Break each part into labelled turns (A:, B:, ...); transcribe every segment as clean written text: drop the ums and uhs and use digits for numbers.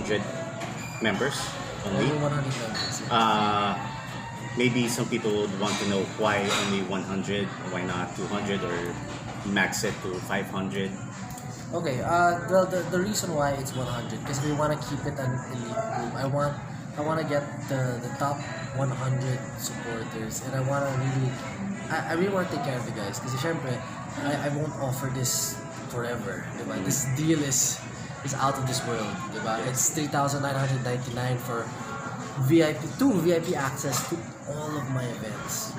A: 100 members only.
B: Only 100 members. Yes.
A: Maybe some people would want to know why only 100, why not 200 or max it to 500.
B: Okay, the reason why it's 100 because we want to keep it an elite group. I want to get the top 100 supporters, and I want to really want to take care of you guys because I won't offer this forever, diba? This deal is out of this world, diba? It's 3,999 for VIP access to all of my events,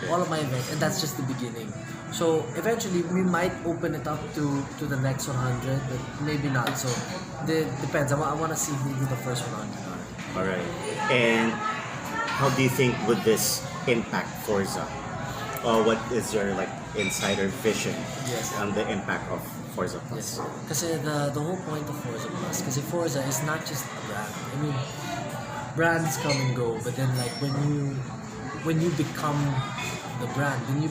B: and that's just the beginning. So eventually we might open it up to the next 100, but maybe not. So depends. I want to see who the first 100 are.
A: All right. And how do you think would this impact Forza? What is your insider vision on the impact of Forza Plus?
B: Yes, because the whole point of Forza Plus, because Forza is not just a brand. I mean, brands come and go, but then when you become the brand, when you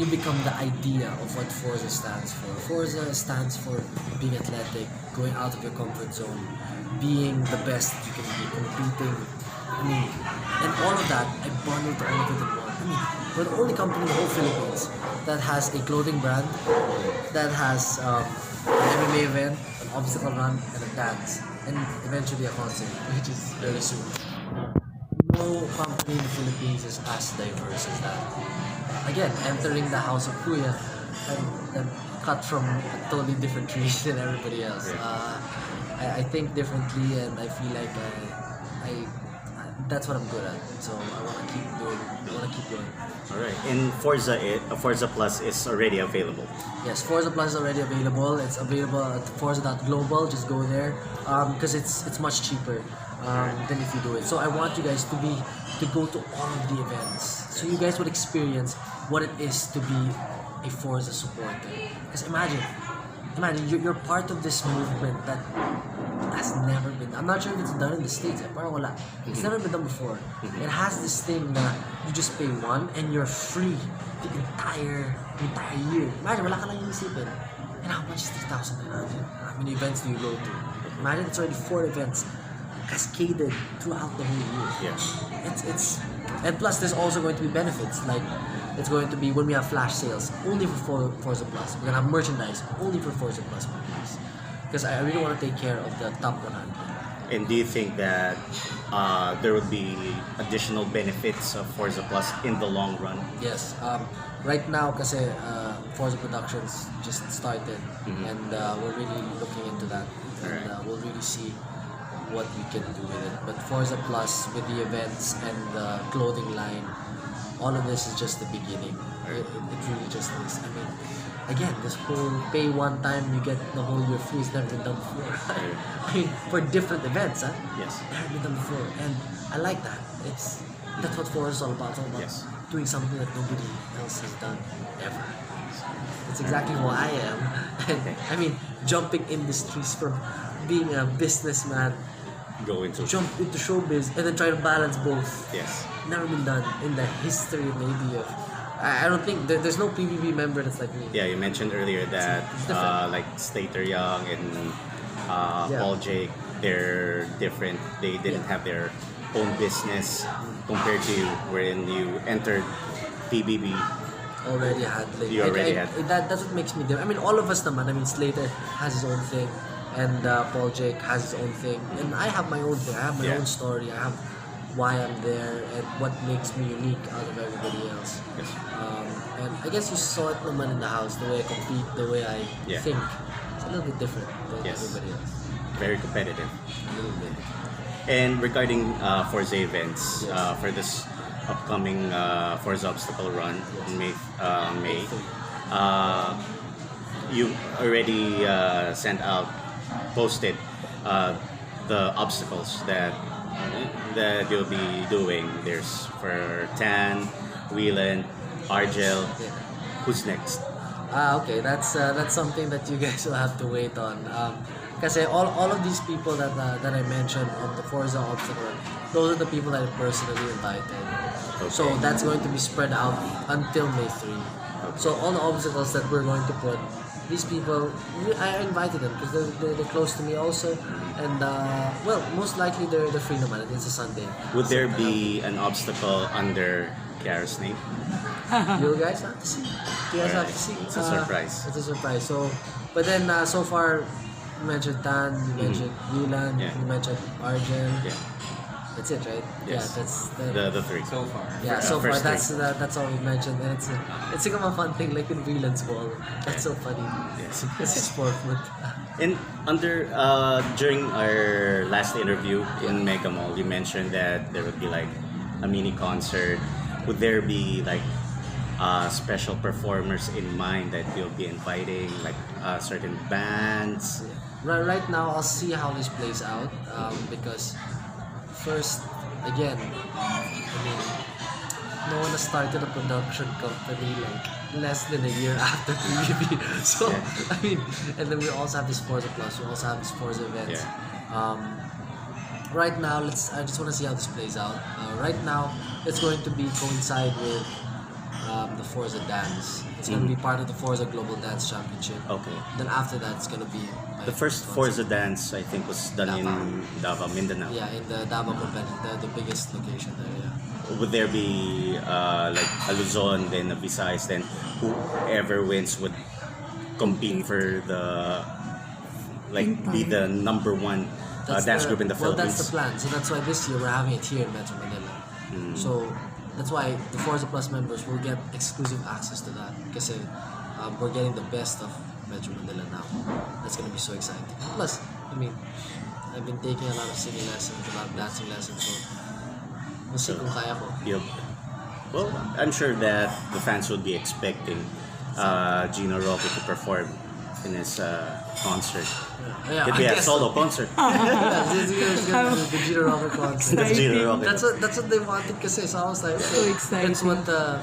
B: become the idea of what Forza stands for. Forza stands for being athletic, going out of your comfort zone, being the best you can be, competing. I mean, and all of that, I bundled all of it in one. I mean, we're the only company in the whole Philippines that has a clothing brand, that has an MMA event, an obstacle run, and a dance, and eventually a concert, which is very soon. No company in the Philippines is as diverse as that. Again, entering the house of Kuya, I'm cut from a totally different tree than everybody else. I think differently, and I feel like that's what I'm good at. So I want to keep going.
A: All right. And Forza Plus is already available.
B: Yes, Forza Plus is already available. It's available at forza.global. Just go there because it's much cheaper than if you do it. So I want you guys to go to all of the events, so you guys would experience what it is to be a Forza supporter. Because imagine you're part of this movement that has never been. I'm not sure if it's done in the States. Parang wala. It's never been done before. It has this thing that you just pay one and you're free the entire year. Imagine, wala ka lang iisipin. And how much is 3,900? How many events do you go to? Imagine it's already 4 events cascaded throughout the whole year.
A: It's
B: and plus there's also going to be benefits, like it's going to be when we have flash sales only for Forza Plus. We're gonna have merchandise only for Forza Plus members, because I really want to take care of the top 100.
A: And do you think that there would be additional benefits of Forza Plus in the long run?
B: Yes. Right now, kasi Forza Productions just started, and we're really looking into that, and we'll really see what we can do with it. But Forza Plus, with the events and the clothing line, all of this is just the beginning. It really just is. I mean, again, this whole pay one time, you get the whole year free has never been done before. I mean, for different events,
A: Yes.
B: never been done before, and I like that. That's what Forza is all about. It's all about doing something that nobody else has done ever. It's exactly who I am. And I mean, jumping industries from being a businessman, jump into showbiz, and then try to balance both.
A: Yes.
B: Never been done in the history maybe of. I don't think there's no PBB member that's like me.
A: Yeah, you mentioned earlier that like Slater Young and Paul Jake, they're different. They didn't have their own business compared to you, wherein you entered PBB.
B: Already had.
A: You already had.
B: That's what makes me different. I mean, all of us naman. I mean, Slater has his own thing, and Paul Jake has his own thing, and I have my own thing. I have my own story. I have why I'm there and what makes me unique out of everybody else.
A: Yes.
B: And I guess you saw it naman in the house, the way I compete, the way I think. It's a little bit different than everybody else.
A: Very competitive.
B: A little bit.
A: And regarding Forza events, for this upcoming Forza Obstacle Run in May, you already posted the obstacles that you'll be doing. There's for Tan, Whelan, Argel. Who's next?
B: Okay, that's something that you guys will have to wait on. Kasi all of these people that I mentioned on the Forza Obstacle Run, those are the people that I personally invited.
A: Okay.
B: So that's going to be spread out until May 3. So all the obstacles that we're going to put these people, I invited them because they're close to me also, and well, most likely they're free naman. It's a Sunday.
A: Would there be an obstacle under KIARA's name?
B: You guys have to see. You guys have to see.
A: It's a surprise.
B: It's a surprise. So, but then so far, you mentioned Tan, you mentioned Yulan,
A: Yeah.
B: you mentioned Arjen.
A: Yeah.
B: That's it, right?
A: Yes.
B: Yeah, that's
A: The three.
C: So far.
B: yeah. So far,
A: first
B: that's all we mentioned, and it's like a fun thing, like in Whelan's ball. That's so funny.
A: Yes.
B: It's a sport, but
A: And under during our last interview in Mega Mall, you mentioned that there would be like a mini concert. Would there be like special performers in mind that you'll be inviting, like certain bands?
B: right now I'll see how this plays out because first, again, I mean, no one has started a production company like less than a year after PBB. So, I mean, and then we also have this Forza Plus, we also have this Forza events. Right now, I just want to see how this plays out. Right now, it's going to be coincide with the Forza Dance. It's going to be part of the Forza Global Dance Championship.
A: Okay.
B: Then after that, it's going to be
A: The first Forza dance I think was done in Davao, Mindanao.
B: Yeah, in the Davao convention, the biggest location there. Yeah.
A: Would there be like a Luzon, then a Visayas, then whoever wins would compete for the be the number one dance group in the
B: Well,
A: Philippines?
B: that's the plan. So that's why this year we're having it here in Metro Manila. So that's why the Forza Plus members will get exclusive access to that because we're getting the best of Metro Manila now. That's gonna be so exciting. Plus, I mean, I've been taking a lot of singing lessons, a lot of dancing lessons, so we'll see kung kaya ko.
A: Yep. Well, I'm sure that the fans would be expecting GINO Rocky to perform in his concert.
B: Yeah,
A: Could
B: I
A: be a
B: guess
A: solo concert.
B: Yeah, it's gonna be the GINO Rocker concert.
A: That's GINO Rocky.
B: That's what they wanted kasi. So I was like,
D: So
B: okay,
D: exciting.
B: it's what the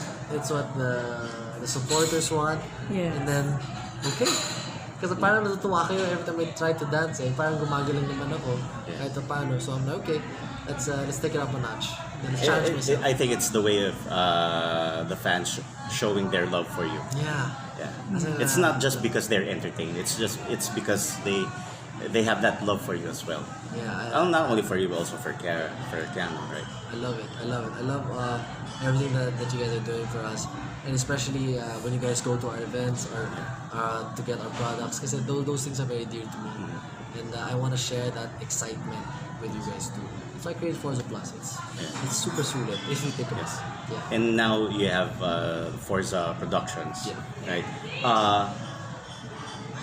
B: supporters want.
D: Yes.
B: And then, okay. Kasi parang natutuwa kayo every time I try to dance Parang gumagaling naman ako kahit paano. So I'm like, okay, let's take it up a notch. Then challenge myself.
A: I think it's the way of the fans showing their love for you.
B: Yeah.
A: Yeah. It's not just because they're entertained. It's because they have that love for you as well.
B: Yeah.
A: Not only for you, but also for KIANO, right?
B: I love it. I love everything that you guys are doing for us, and especially when you guys go to our events or to get our products, because those things are very dear to me, and I want to share that excitement with you guys too. So I created Forza Plus. It's super sulit if you think about it. Yeah.
A: And now you have Forza Productions, right?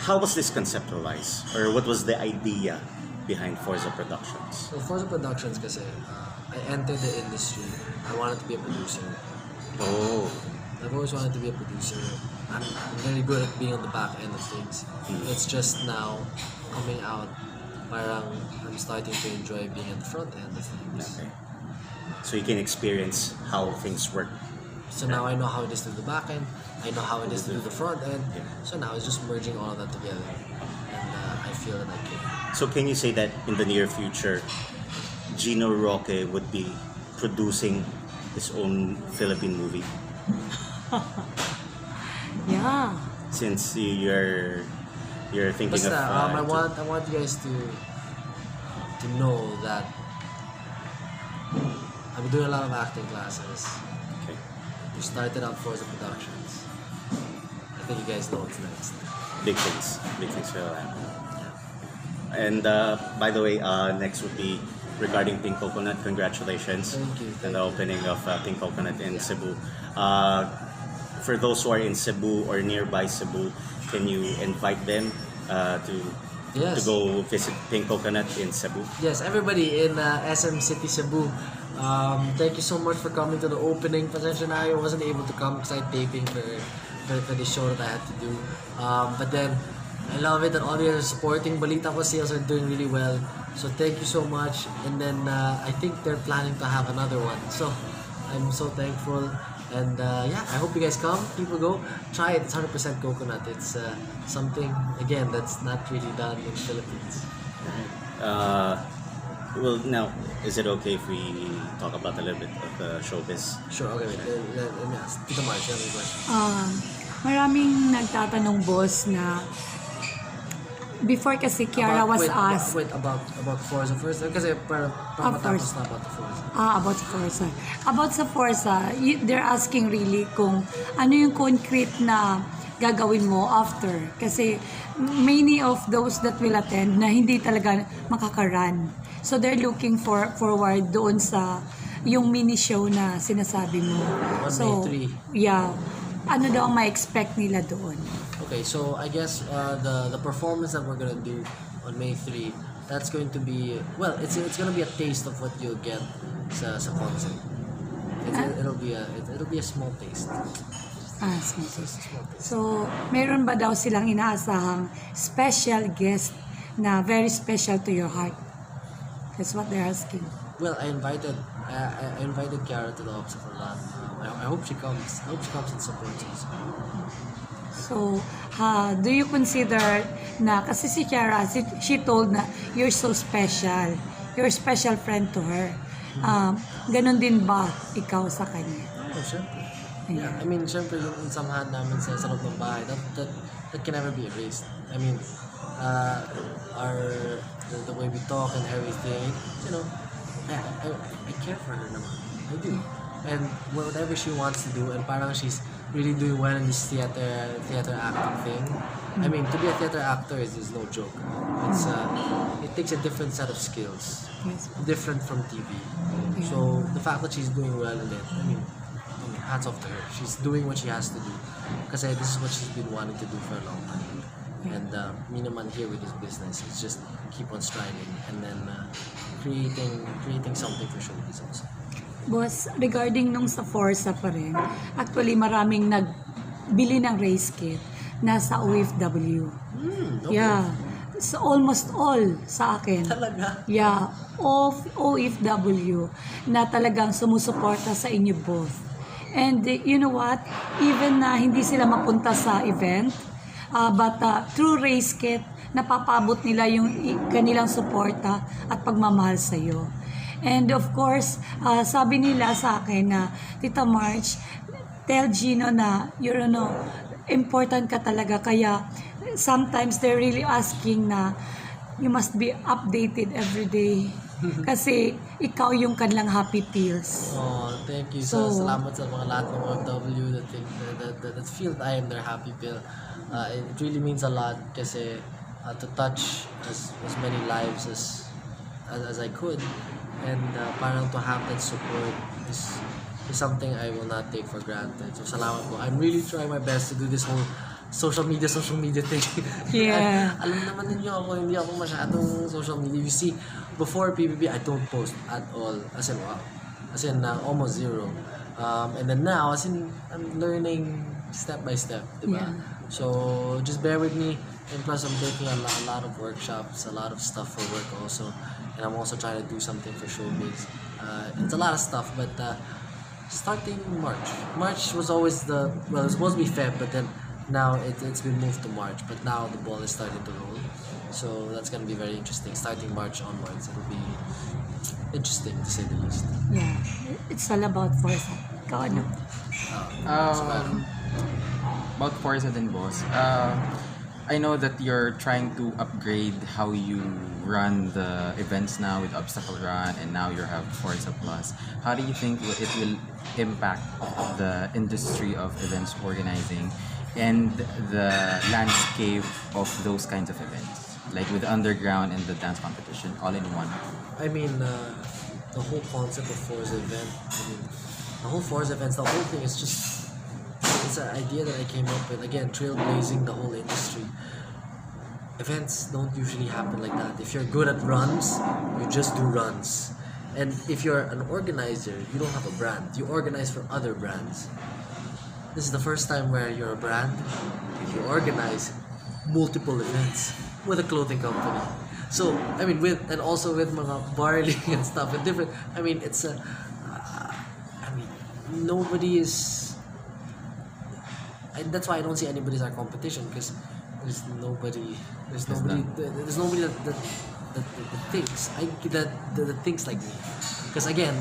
A: How was this conceptualized, or what was the idea behind Forza Productions?
B: So Forza Productions, kasi I entered the industry. I wanted to be a producer.
A: Oh,
B: I've always wanted to be a producer. I'm very good at being on the back end of things. It's just now coming out. Parang I'm starting to enjoy being at the front end of things.
A: okay. So you can experience how things work.
B: So now I know how it is to do the back end. I know how it is to do the front end. So now it's just merging all of that together. And I feel that I can.
A: So can you say that in the near future, GINO Roque would be producing his own Philippine movie?
D: Yeah.
A: Since you're thinking
B: Basta,
A: of
B: I want you guys to know that I've been doing a lot of acting classes.
A: okay.
B: We started out Forza Productions. I think you guys know what's next.
A: Big things will happen. And by the way, next would be regarding Pink Coconut. Congratulations
B: Thank you.
A: on the opening of Pink Coconut in Cebu. For those who are in Cebu or nearby Cebu, can you invite them to
B: Yes.
A: go visit Pink Coconut in Cebu?
B: Yes, everybody in SM City, Cebu. Thank you so much for coming to the opening. Pasensya na I wasn't able to come because I had taping for the show that I had to do. But then, I love it that all of you are supporting. Balita ko sales are doing really well. So thank you so much. And then I think they're planning to have another one. So I'm so thankful. And yeah, I hope you guys come. People go. Try it. It's 100% coconut. It's something, again, that's not really done in the Philippines.
A: Well, now, is it okay if we talk about a little bit of the showbiz?
B: Sure, okay, wait. Let me ask. Tita Marcia, you have any question?
C: Maraming nagtatanong, boss, na before kasi Kiara was asked.
B: Wait, about FORZA first. Kasi para matapos na about the FORZA.
C: About sa FORZA. About sa FORZA, they're asking really kung ano yung concrete na gagawin mo after. Kasi many of those that will attend na hindi talaga makakaran. So they're looking forward doon sa yung mini show na sinasabi mo.
B: On May 3.
C: Yeah. Ano daw ang ma-expect nila doon?
B: Okay, so I guess the performance that we're gonna do on May 3, that's going to be, well, it's gonna be a taste of what you'll get sa concert. It'll be a small taste.
C: Small taste. So, meron ba daw silang inaasahang special guest na very special to your heart? That's what they're asking.
B: Well, I invited KIARA to the obstacle run. I hope she comes. I hope she comes and supports us.
C: So, do you consider na, kasi si KIARA, she told na you're so special. You're a special friend to her. Ganon din ba ikaw sa kanya?
B: Oh, syempre. Yeah, I mean, syempre yung samahan namin sa loob ng bahay, that can never be erased. I mean, the way we talk and everything, you know, I care for her naman. I do. And whatever she wants to do, and parang she's really doing well in this theater acting thing. I mean, to be a theater actor is no joke. It takes a different set of skills, different from TV. So the fact that she's doing well in it, I mean, hats off to her. She's doing what she has to do. Kasi this is what she's been wanting to do for a long time. And me naman here with this business, it's just keep on striving and then creating something for showbiz also.
C: Boss, regarding nung sa FORZA pa rin, actually maraming nagbili ng race kit nasa OFW.
B: Okay.
C: Yeah. So almost all sa akin.
B: Talaga?
C: Yeah. OFW na talagang sumusuporta sa inyo both. And you know what? Even na hindi sila mapunta sa event, but through race kit, napapabot nila yung kanilang suporta at pagmamahal sa iyo. And of course, sabi nila sa akin na, Tita March, tell GINO na you're important ka talaga. Kaya sometimes they're really asking na you must be updated every day. Kasi ikaw yung kanilang happy pills.
B: Oh, thank you. So salamat sa mga lahat ng OFW that feel that I am their happy pill. It really means a lot kasi to touch as many lives as I could. And parang to have that support is something I will not take for granted. So salamat po. I'm really trying my best to do this whole social media thing.
C: Yeah.
B: Alam naman ninyo hindi ako masyadong social media. You see, before PBB, I don't post at all. As in almost zero. And then now, as in, I'm learning step by step, diba?
C: Yeah.
B: So just bear with me. And plus, I'm taking a lot of workshops, a lot of stuff for work also. And I'm also trying to do something for showbiz. It's a lot of stuff, but starting March. March was always it was supposed to be Feb, but then now it's been moved to March. But now the ball is starting to roll. So that's going to be very interesting. Starting March onwards, it'll be interesting to say the least.
C: Yeah. It's all about FORZA. Ikaw ano?
D: About FORZA din, boss. I know that you're trying to upgrade how you run the events now with Obstacle Run, and now you have FORZA Plus. How do you think it will impact the industry of events organizing and the landscape of those kinds of events, like with the underground and the dance competition all in one?
B: I mean, the whole concept of FORZA event, the whole FORZA events, the whole thing is just, it's an idea that I came up with, again, trailblazing the whole industry. Events don't usually happen like that. If you're good at runs, you just do runs. And if you're an organizer, you don't have a brand. You organize for other brands. This is the first time where you're a brand. You organize multiple events with a clothing company. So, I mean, also with mga barley and stuff, and different. I mean, it's a. Nobody is. That's why I don't see anybody as our competition, because there's nobody that thinks that thinks like me. Because again,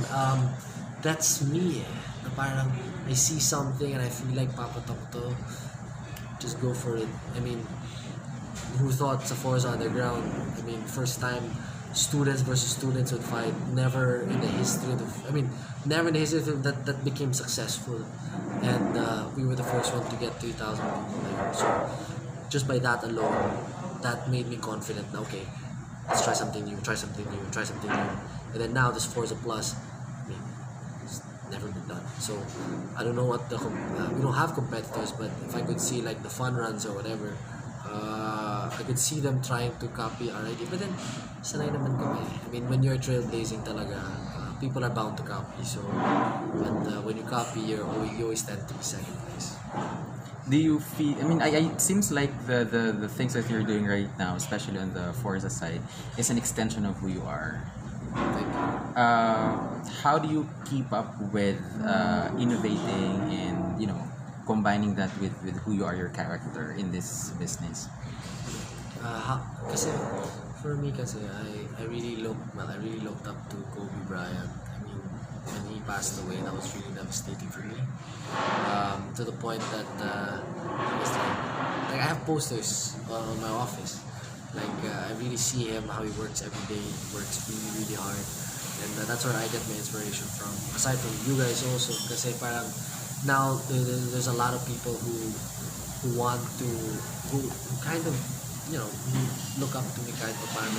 B: that's me. Na parang I see something and I feel like papatok to, just go for it. I mean, who thought sa Forza Underground? I mean, first time students versus students would fight. Never in the history never in the history that became successful. And we were the first one to get 3,000 people there. So just by that alone, that made me confident. Okay, let's try something new, try something new, try something new. And then now this Forza Plus, I mean, it's never been done. So I don't know what we don't have competitors, but if I could see like the fun runs or whatever, I could see them trying to copy our idea. But then, sanay naman kami. I mean, when you're trailblazing talaga, people are bound to copy. So, but when you copy, you always tend to be second place.
D: Do you feel? I mean, it seems like the things that you're doing right now, especially on the Forza side, is an extension of who you are.
B: Thank you.
D: How do you keep up with innovating and combining that with who you are, your character in this business?
B: Kasi for me, I really looked up to Kobe Bryant. I mean, when he passed away, that was really devastating for me. To the point that I was like I have posters on my office. I really see him, how he works every day. He works really, really hard. And that's where I get my inspiration from. Aside from you guys also, kasi parang now there's a lot of people who kind of who look up to me kahit paano,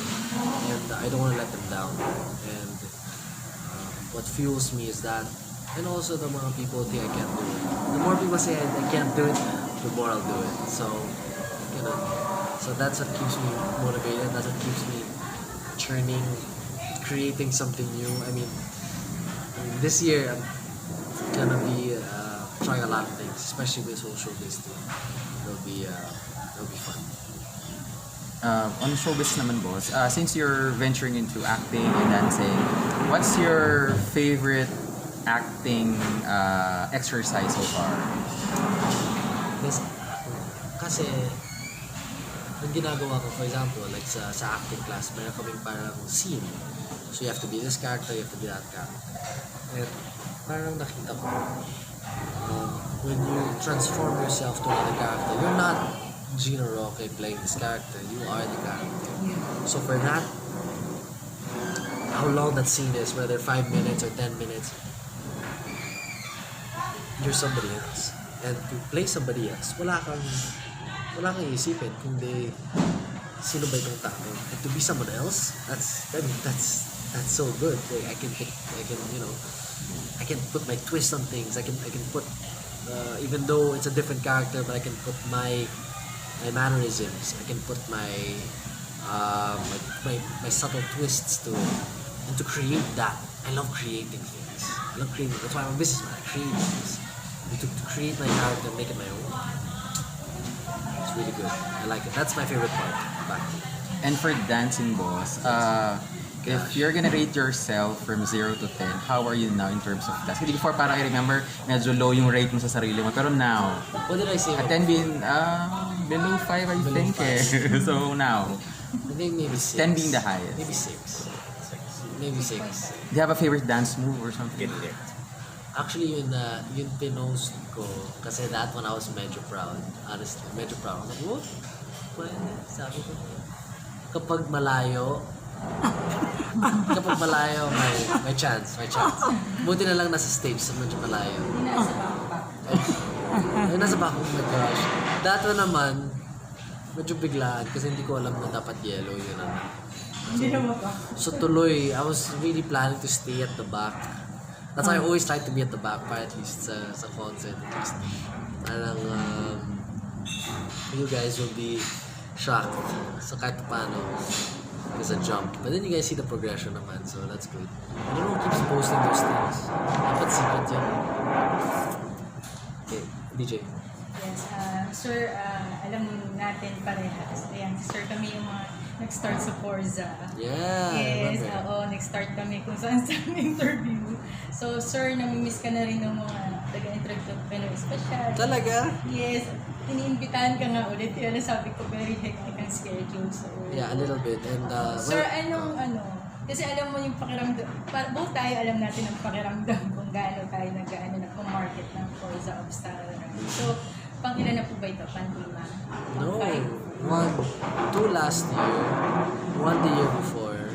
B: and I don't want to let them down. And what fuels me is that, and also the mga people think I can't do it. The more people say I can't do it, the more I'll do it. So so that's what keeps me motivated. That's what keeps me churning, creating something new. I mean this year I'm gonna be trying a lot of things, especially with social too. It'll be fun.
D: On showbiz naman, boss, since you're venturing into acting and dancing, what's your favorite acting exercise so far?
B: Kasi yung ginagawa ko, for example, like sa acting class, meron kaming parang scene. So you have to be this character, you have to be that character. And parang nakita ko, when you transform yourself to another character, you're not Gino Roque playing this character, you are the character. So for that, how long that scene is, whether 5 minutes or 10 minutes, you're somebody else. And to play somebody else, wala kang isipin kundi sino ba itong tao. And to be someone else, that's so good. I can put my twist on things. I can put even though it's a different character, but I can put my mannerisms. I can put my subtle twists to it, and to create that. I love creating things. That's why I'm a businessman. I create things. And to create my character, make it my own. It's really good. I like it. That's my favorite part. But
D: And for dancing, boss, if you're gonna rate yourself from 0 to 10, how are you now in terms of dance? Kasi before, parang I remember, medyo low yung rate mo sa sarili mo. Pero now,
B: what did I say?
D: a 10 being below 5, I
B: Below
D: think.
B: five.
D: So now,
B: I think maybe 6.
D: 10 being the highest.
B: Maybe 6. Maybe 6.
D: Do you have a favorite dance move or something?
A: Get there.
B: Actually, yun pinost ko, kasi that one I was medyo proud. Honestly, medyo proud. I was like, what? Pwede, sabi ko. Kapag malayo, may chance. Buti na lang nasa stage sa medyo malayo. Ay, nasa back, oh my gosh. That one naman, medyo biglaan kasi hindi ko alam na dapat yellow yun naman. So tuloy, I was really planning to stay at the back. That's why I always try to be at the back, para at least sa concert. At least, parang you guys will be shocked. So kahit paano, there's a jump. But then you guys see the progression naman, so that's good. I don't know who keeps posting those things. Dapat secret yan. Okay, DJ.
E: Yes, sir, alam natin parehas. Ayan, sir, kami yung mga nag-start sa FORZA.
B: Yeah,
E: Yes,
B: remember.
E: nag-start kami kung saan sa interview. So, sir, namimiss ka na rin ng mga taga-interview Pinoy Special.
B: Talaga?
E: Yes, iniimbitahan ka nga ulit. Kaya sabi ko, very hectic ang schedule. So,
B: Yeah, a little bit. And
E: sir, kasi alam mo yung pakiramdam, both tayo alam natin ang pakiramdam kung gaano tayo nag-market ng FORZA of Star. So, Pang ilan na po ba ito? Pang-lima?
B: No,
E: Pang-five?
B: two last year, one the year before,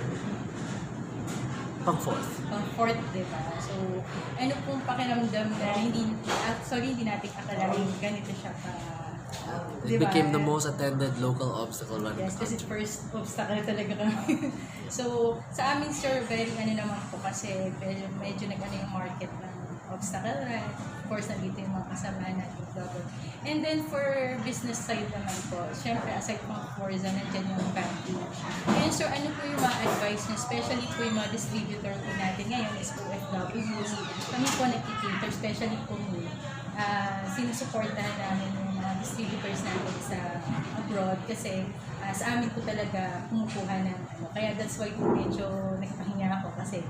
B: pang-fourth.
E: Pang-fourth, diba? So, ano pong pakiramdam na hindi natin akalain ganito siya ka...
B: It became the most attended local obstacle run in
E: Yes,
B: the
E: kasi
B: country.
E: first obstacle talaga kami. So, sa amin, sir, very naman po kasi medyo nag-ano yung market ng obstacle run. Of course, nandito yung mga kasama natin vlogger. And then, for business side naman po, syempre, aside from FORZA, nandiyan yung banking. And so, ano po yung mga advice niyo, especially po yung mga distributor po natin ngayon is OFWs. Kami po nag-cater, especially po me. Sinusuportahan namin yung mga distributors natin sa abroad kasi sa amin po talaga kumukuha ng ano. Kaya that's why po medyo nagpahinga ako kasi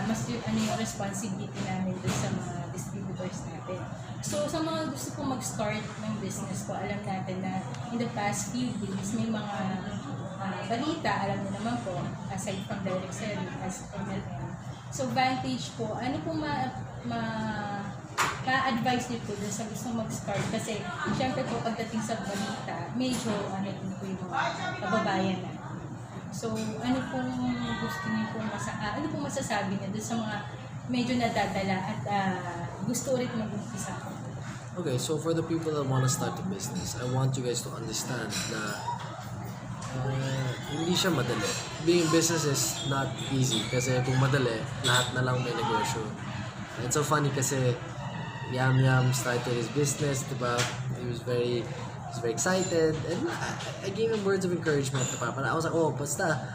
E: mas yung responsibility namin dun sa mga distributors natin. So sa mga gusto po mag-start ng business po, alam natin na in the past few days may mga balita, alam niyo naman po, aside from direct selling as MLM. So Vantage po, ano po ka-advise niyo po dun sa gusto mag-start kasi syempre po pagdating sa balita, medyo din po yung mga kababayan na. So ano pong gusto niyo po ano pong masasabi niyo dun sa mga medyo nadadala at gusto ulit mag-umpisa?
B: Okay, so for the people that want to start a business, I want you guys to understand na hindi siya madali. Being business is not easy kasi kung madali, lahat na lang may negosyo. It's so funny kasi Yam started his business, diba? He was very excited, and I gave him words of encouragement, diba? But I was like, oh, basta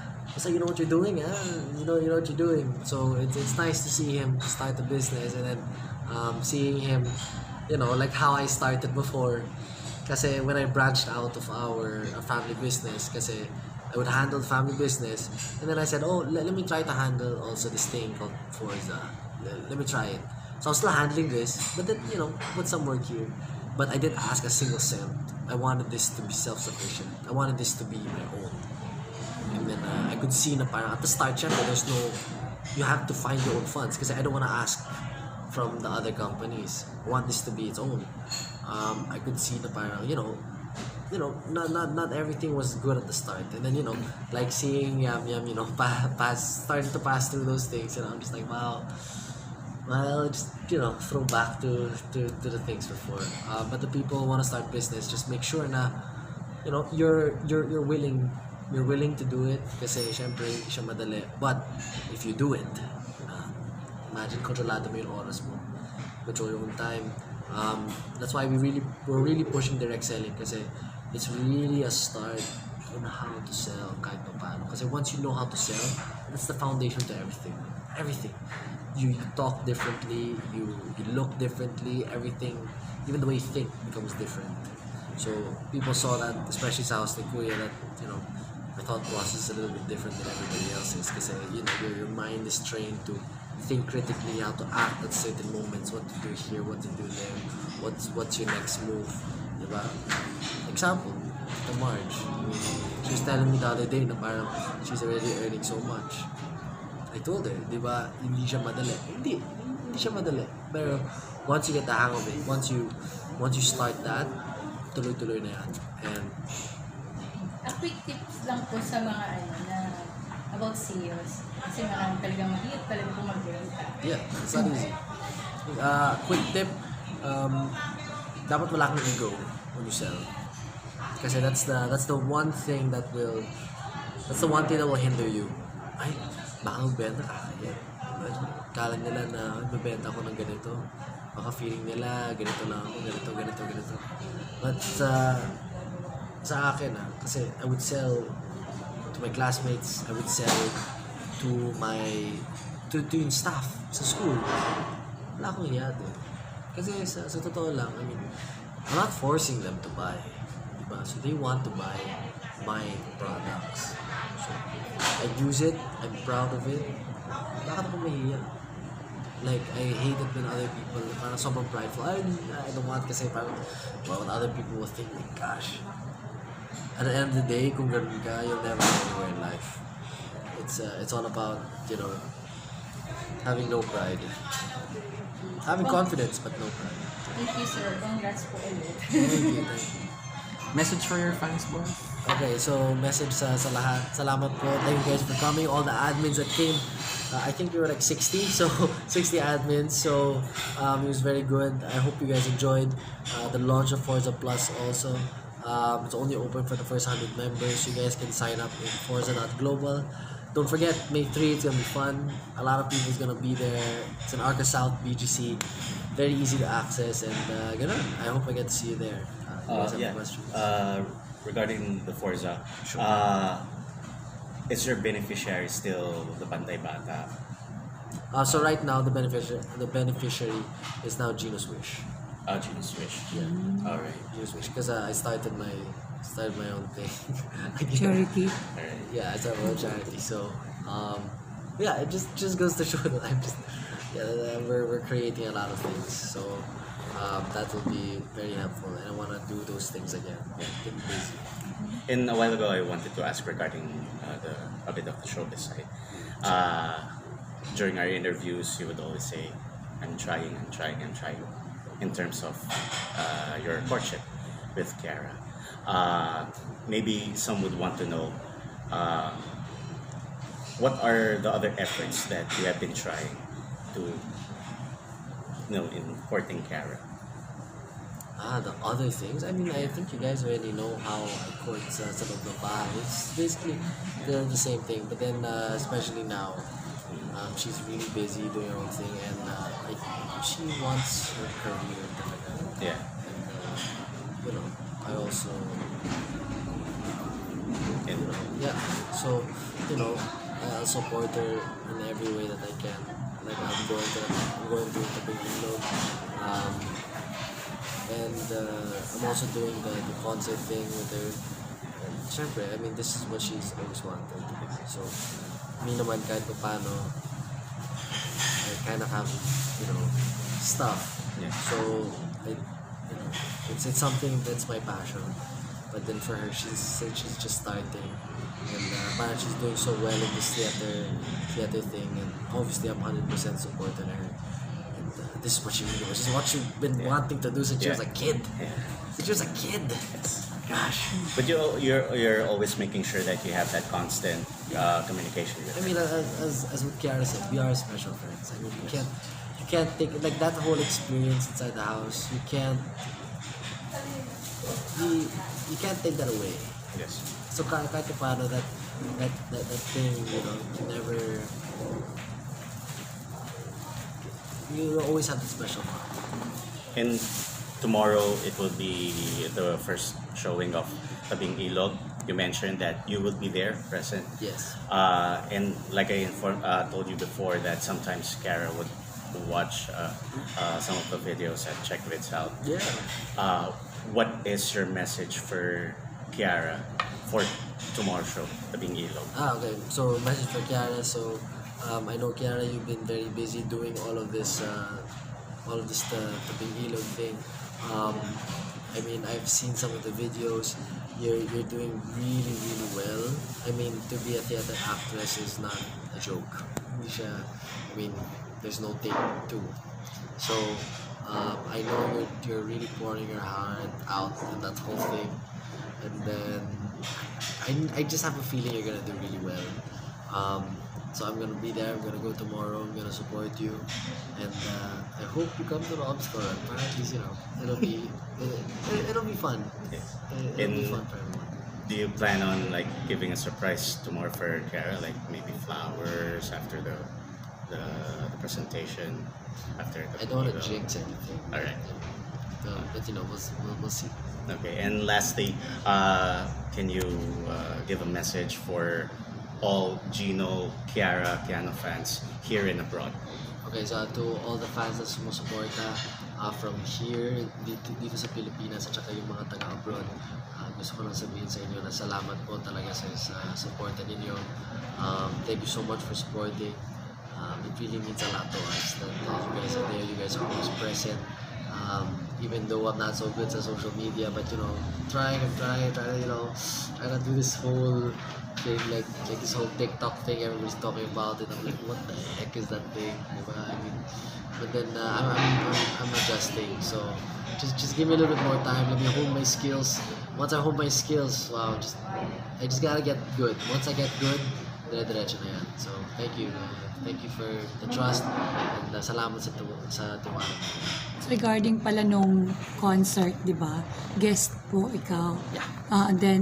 B: you know what you're doing, eh? You know what you're doing. So it's nice to see him start a business, and then seeing him, you know, like how I started before. Kasi when I branched out of our family business, kasi I would handle family business, and then I said, oh, let me try to handle also this thing called FORZA. Let me try it. So I was still handling this, but then, you know, put some work here. But I didn't ask a single cent. I wanted this to be self-sufficient. I wanted this to be my own. And then I could see na parang at the start, syempre, there's no, you have to find your own funds kasi I don't want to ask from the other companies. I want this to be its own. I could see na parang, you know, not everything was good at the start. And then, you know, like seeing Yam, you know, starting to pass through those things, and I'm just like, wow. Well, just, you know, throw back to the things before. But the people who want to start business, just make sure na, you know, you're willing to do it kasi syempre hindi siya madali. But if you do it, imagine kontrolado mo yung oras mo, control your own time. That's why we're really pushing direct selling kasi it's really a start on how to sell kahit paano. Kasi once you know how to sell, that's the foundation to everything. You talk differently, you look differently, everything, even the way you think becomes different. So people saw that, especially sa house ni Kuya, that, you know, my thought process is a little bit different than everybody else's kasi, you know, your mind is trained to think critically, how to act at certain moments, what to do here, what to do there, what's your next move, diba? Example, the Marge. I mean, she was telling me the other day na parang she's already earning so much. I told her, di ba, hindi siya madali. Hindi siya madali. Pero once you get the hang of it, once you start that, tuloy-tuloy na yan. And
E: A quick tips lang po sa mga na about sales. Kasi marami talagang mahirap talaga po magbenta.
B: yeah, it's not easy. Quick tip, dapat wala kang ego when you sell. Kasi that's the one thing that will hinder you. Ay, baka magbenta ka kaya. Kala nila na magbenta ako ng ganito. Baka feeling nila ganito lang ako, ganito. But sa akin kasi I would sell to my classmates, I would sell to yung staff sa school. Wala akong hiya doon. Kasi sa totoo lang, I mean, I'm not forcing them to buy. Diba? So they want to buy my products. So I use it, I'm proud of it. Bakit ako mahiya? Like, I hate it when other people, parang sobrang prideful. I don't want kasi parang, what other people will think, my gosh. At the end of the day, kung ganun ka, you'll never go anywhere in life. It's all about, you know, having no pride. Having confidence, but no pride.
E: Thank you, sir. Congrats po ulit.
B: Thank you.
D: Message for your fans, boss?
B: Okay, so message sa lahat. Salamat po. Thank you guys for coming. All the admins that came. I think we were like 60, so 60 admins. So it was very good. I hope you guys enjoyed the launch of Forza Plus also. It's only open for the first 100 members. You guys can sign up in forza.global. Don't forget, May 3, it's gonna be fun. A lot of people's gonna be there. It's in Arca South BGC. Very easy to access, and ganun. I hope I get to see you there. You guys have
A: Yeah.
B: questions?
A: Regarding the Forza, is your beneficiary still the Pantay Bata?
B: So right now, the beneficiary is now GINO Swish.
A: GINO Swish.
B: Yeah,
A: All right.
B: GINO Swish, because I started my own thing.
C: Charity.
A: All right.
B: Yeah, I started my own charity. So yeah, it just goes to show that that we're creating a lot of things. So that will be very helpful, and I want to do those things again.
A: Yeah.
B: Get busy.
A: And a while ago, I wanted to ask regarding a bit of the showbiz side. During our interviews, you would always say, I'm trying. In terms of your courtship with KIARA. Maybe some would want to know what are the other efforts that you have been trying to, in courting KIARA.
B: The other things. I mean, I think you guys already know how I court some of the bar. It's basically the same thing. But then, especially now, she's really busy doing her own thing, and she wants her career.
A: Yeah.
B: And I also,
A: And
B: yeah. So, I'll support her in every way that I can. Like I'm going to the big window. And I'm also doing the concert thing with her. And syempre, I mean, this is what she's always wanted. So, me naman kahit pa paano, I kind of have, stuff.
A: Yeah.
B: So, it's something that's my passion. But then for her, she's just starting. And parang she's doing so well in this theater thing. And obviously, I'm 100% supporting her. This is what she really wants. This is what she's been wanting to do since she was a kid.
A: Yeah.
B: Since she was a kid. Gosh.
A: But you're always making sure that you have that constant communication with
B: I
A: her.
B: mean, as what KIARA said, we are special friends. I mean, you can't take like that whole experience inside the house. You can't take that away.
A: Yes.
B: So kahit paano that thing, you never. You always have the special part.
A: And tomorrow it will be the first showing of Tabing Ilog. You mentioned that you will be there present.
B: Yes.
A: And like I told you before, that sometimes KIARA would watch some of the videos and check it out.
B: Yeah.
A: What is your message for KIARA for tomorrow's show, Tabing Ilog?
B: Okay. So message for KIARA. So I know KIARA, you've been very busy doing all of this the Big Ilog thing. I mean, I've seen some of the videos. You're doing really, really well. I mean, to be a theater actress is not a joke. I mean, there's no take two. So I know you're really pouring your heart out in that whole thing, and then I just have a feeling you're gonna do really well. So I'm gonna be there. I'm gonna go tomorrow. I'm gonna support you, and I hope you come to the obstacle run. But at least it'll be fun.
A: Yes.
B: It'll be fun for everyone.
A: Do you plan on like giving a surprise tomorrow for KIARA, like maybe flowers after the presentation, after the
B: I don't want to
A: Ilog?
B: jinx anything.
A: All right.
B: But we'll see.
A: Okay, and lastly, can you give a message for all GINO, KIARA, KIANO fans here and abroad?
B: Okay, so to all the fans na sumusuporta from here, dito sa Pilipinas at saka yung mga taga-abroad, gusto ko lang sabihin sa inyo na salamat po talaga sa suporta ninyo. Thank you so much for supporting. It really means a lot to us that you guys are there, you guys are always present. even though I'm not so good sa social media, but you know, trying to, you know, trying to do this whole thing, like this whole TikTok thing. Everybody's talking about it. I'm like, what the heck is that thing? Diba? I mean, but then I'm adjusting. So just give me a little bit more time. Let me hone my skills. Once I hone my skills, wow, I just gotta get good. Once I get good, dire-diretso na yan. So thank you. Thank you for the trust and salamat sa tiwala.
C: Regarding pala nung concert, di ba? Guest po ikaw.
B: Yeah.
C: And then,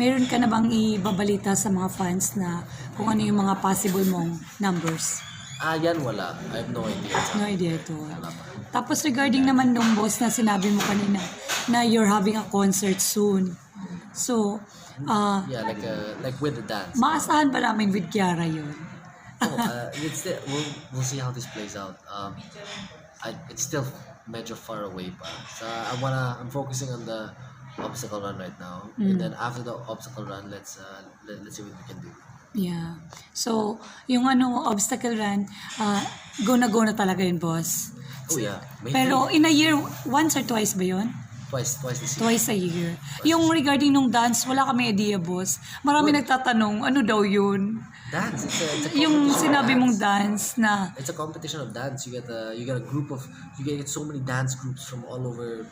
C: meron ka na bang ibabalita sa mga fans na kung ano yung mga possible mong numbers?
B: Yan wala. I have no idea.
C: No idea ito.
B: Wala pa.
C: Tapos regarding naman nung boss na sinabi mo kanina na you're having a concert soon. So,
B: Yeah, like with the dance.
C: maasahan ba namin with KIARA yun?
B: We'll see how this plays out. It's still medyo far away pa. So I'm focusing on the obstacle run right now, and then after the obstacle run, let's see what we can do.
C: Yeah. So, yung obstacle run, go na talaga yun, boss.
B: Oh yeah. Maybe
C: Pero in a year, once or twice ba yun?
B: twice this year.
C: Twice a year. Yung regarding nung dance, wala kami idea, boss. Marami nagtatanong, ano daw yun?
B: Dance. It's a
C: Yung
B: competition
C: sinabi
B: of
C: mong
B: dance.
C: dance na,
B: It's a competition of dance. You get a group of get so many dance groups from all over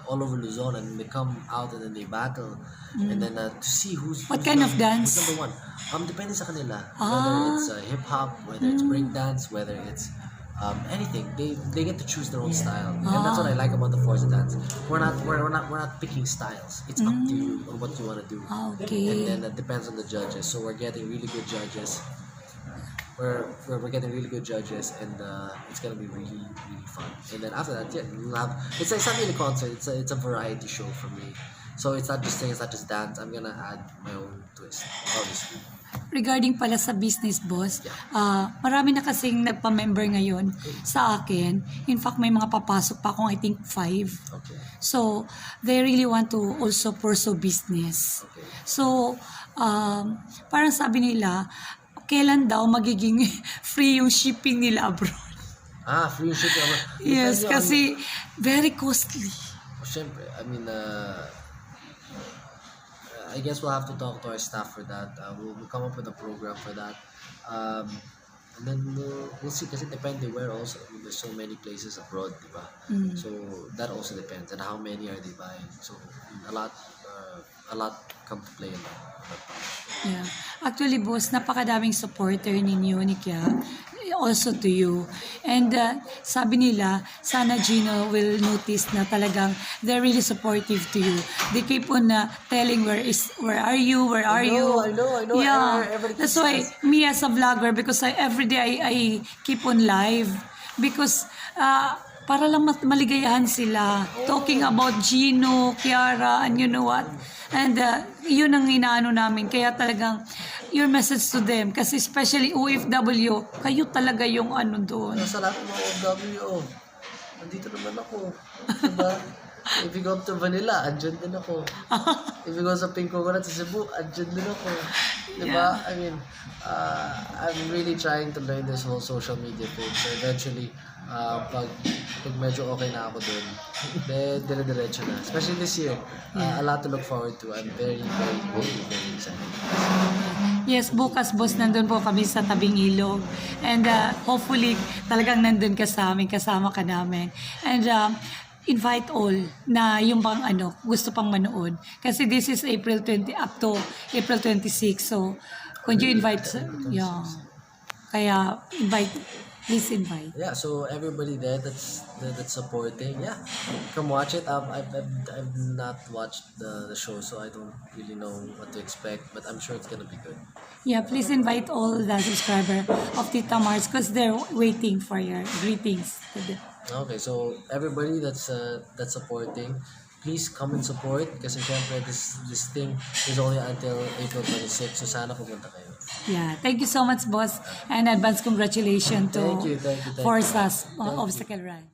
B: all over Luzon, and they come out and then they battle, and then to see who's
C: What kind of dance?
B: Who's number one. Depende sa kanila. Whether it's hip hop, whether it's break dance, whether it's anything. They get to choose their own style, and that's what I like about the FORZA dance. We're not picking styles. It's up to you on what you want to do.
C: okay.
B: And then it depends on the judges. So we're getting really good judges. We're getting really good judges, and it's gonna be really fun. And then after that, yeah, we'll have it's not really a concert. It's a variety show for me. So it's not just dance. I'm gonna add my own twist, obviously.
C: Regarding pala sa business, boss, marami na kasing nagpa-member ngayon sa akin. In fact, may mga papasok pa akong, I think, 5.
B: Okay.
C: So, they really want to also pursue business.
B: Okay.
C: So, parang sabi nila, kailan daw magiging free yung shipping nila abroad?
B: Free shipping.
C: Yes,
B: Depende
C: kasi very costly.
B: Siyempre, I mean, I guess we'll have to talk to our staff for that. We'll come up with a program for that. And then we'll see, kasi depende where also. I mean, there's so many places abroad, diba? So that also depends. And how many are they buying? So a lot come to play in that.
C: Yeah. Actually, boss, napakadaming supporter ninyo ni Kia. Also to you. And sabi nila, sana GINO will notice na talagang they're really supportive to you. They keep on telling where are you?
B: I know.
C: Yeah.
B: Everybody
C: That's
B: keeps
C: why me as a vlogger, because every day I keep on live because para lang maligayahan sila talking about GINO, KIARA, and you know what? And yun ang inaano namin. Kaya talagang your message to them. Kasi especially OFW, kayo talaga yung ano doon.
B: Sa lahat ng mga OFW, nandito naman ako. Diba? If you go up to Manila, andyan din ako. If you go sa Pink Coconut sa Cebu, andyan din ako. Diba? I mean, I'm really trying to learn this whole social media thing. So eventually, pag medyo okay na ako dun, dire-diretso na. Especially this year, a lot to look forward to. I'm very excited.
C: Yes, bukas, boss, nandun po kami sa tabing ilog. And hopefully, talagang nandun ka sa amin, kasama ka namin. And invite all na yung bang gusto pang manood. Kasi this is April 20 up to April 26. So, could you invite? Yeah. Kaya, please invite.
B: Yeah, so everybody there that's supporting, yeah, come watch it. I've not watched the show, so I don't really know what to expect, but I'm sure it's gonna be good.
C: Yeah, please invite all the subscriber of Tita Mars because they're waiting for your greetings to them.
B: Okay, so everybody that's supporting, please come and support kasi syempre this thing is only until April 26, so sana pumunta kayo.
C: Yeah, thank you so much, boss, and advance congratulations to
B: Thank you.
C: FORZA's obstacle run.